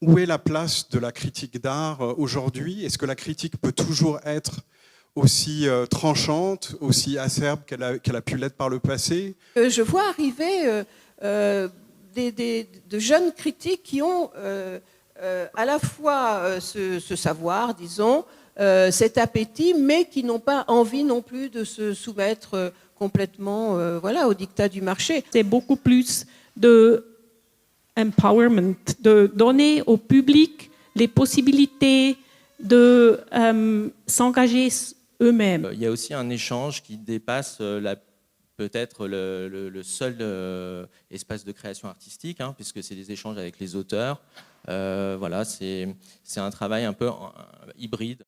où est la place de la critique d'art aujourd'hui? Est-ce que la critique peut toujours être aussi tranchante, aussi acerbe qu'elle a pu l'être par le passé? Je vois arriver de jeunes critiques qui ont à la fois ce savoir, disons, cet appétit, mais qui n'ont pas envie non plus de se soumettre complètement voilà, au dictat du marché. C'est beaucoup plus de empowerment, de donner au public les possibilités de s'engager eux-mêmes. Il y a aussi un échange qui dépasse peut-être le seul espace de création artistique, hein, puisque c'est des échanges avec les auteurs. Voilà, c'est un travail un peu hybride.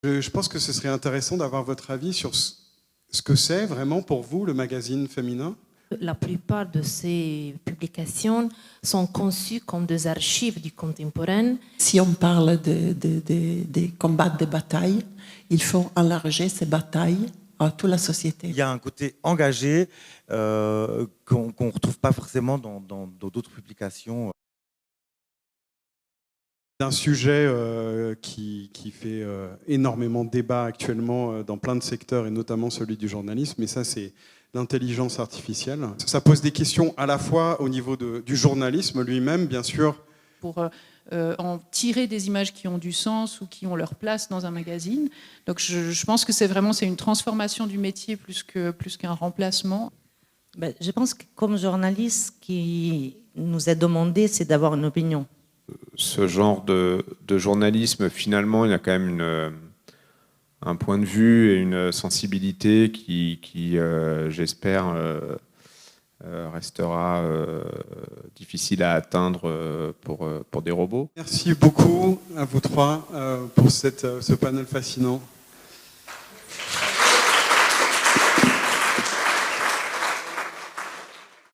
Je pense que ce serait intéressant d'avoir votre avis sur ce que c'est vraiment pour vous le magazine féminin. La plupart de ces publications sont conçues comme des archives du contemporain. Si on parle des combats, des batailles, il faut élargir ces batailles à toute la société. Il y a un côté engagé qu'on ne retrouve pas forcément dans d'autres publications. Un sujet qui fait énormément de débat actuellement dans plein de secteurs, et notamment celui du journalisme, et ça c'est l'intelligence artificielle. Ça pose des questions à la fois au niveau du journalisme lui-même, bien sûr. Pour en tirer des images qui ont du sens ou qui ont leur place dans un magazine. Donc je pense que c'est une transformation du métier plus qu'un remplacement. Je pense que comme journaliste, ce qui nous est demandé, c'est d'avoir une opinion. Ce genre de journalisme, finalement, il y a quand même un point de vue et une sensibilité qui j'espère, restera difficile à atteindre pour des robots. Merci beaucoup à vous trois pour ce panel fascinant.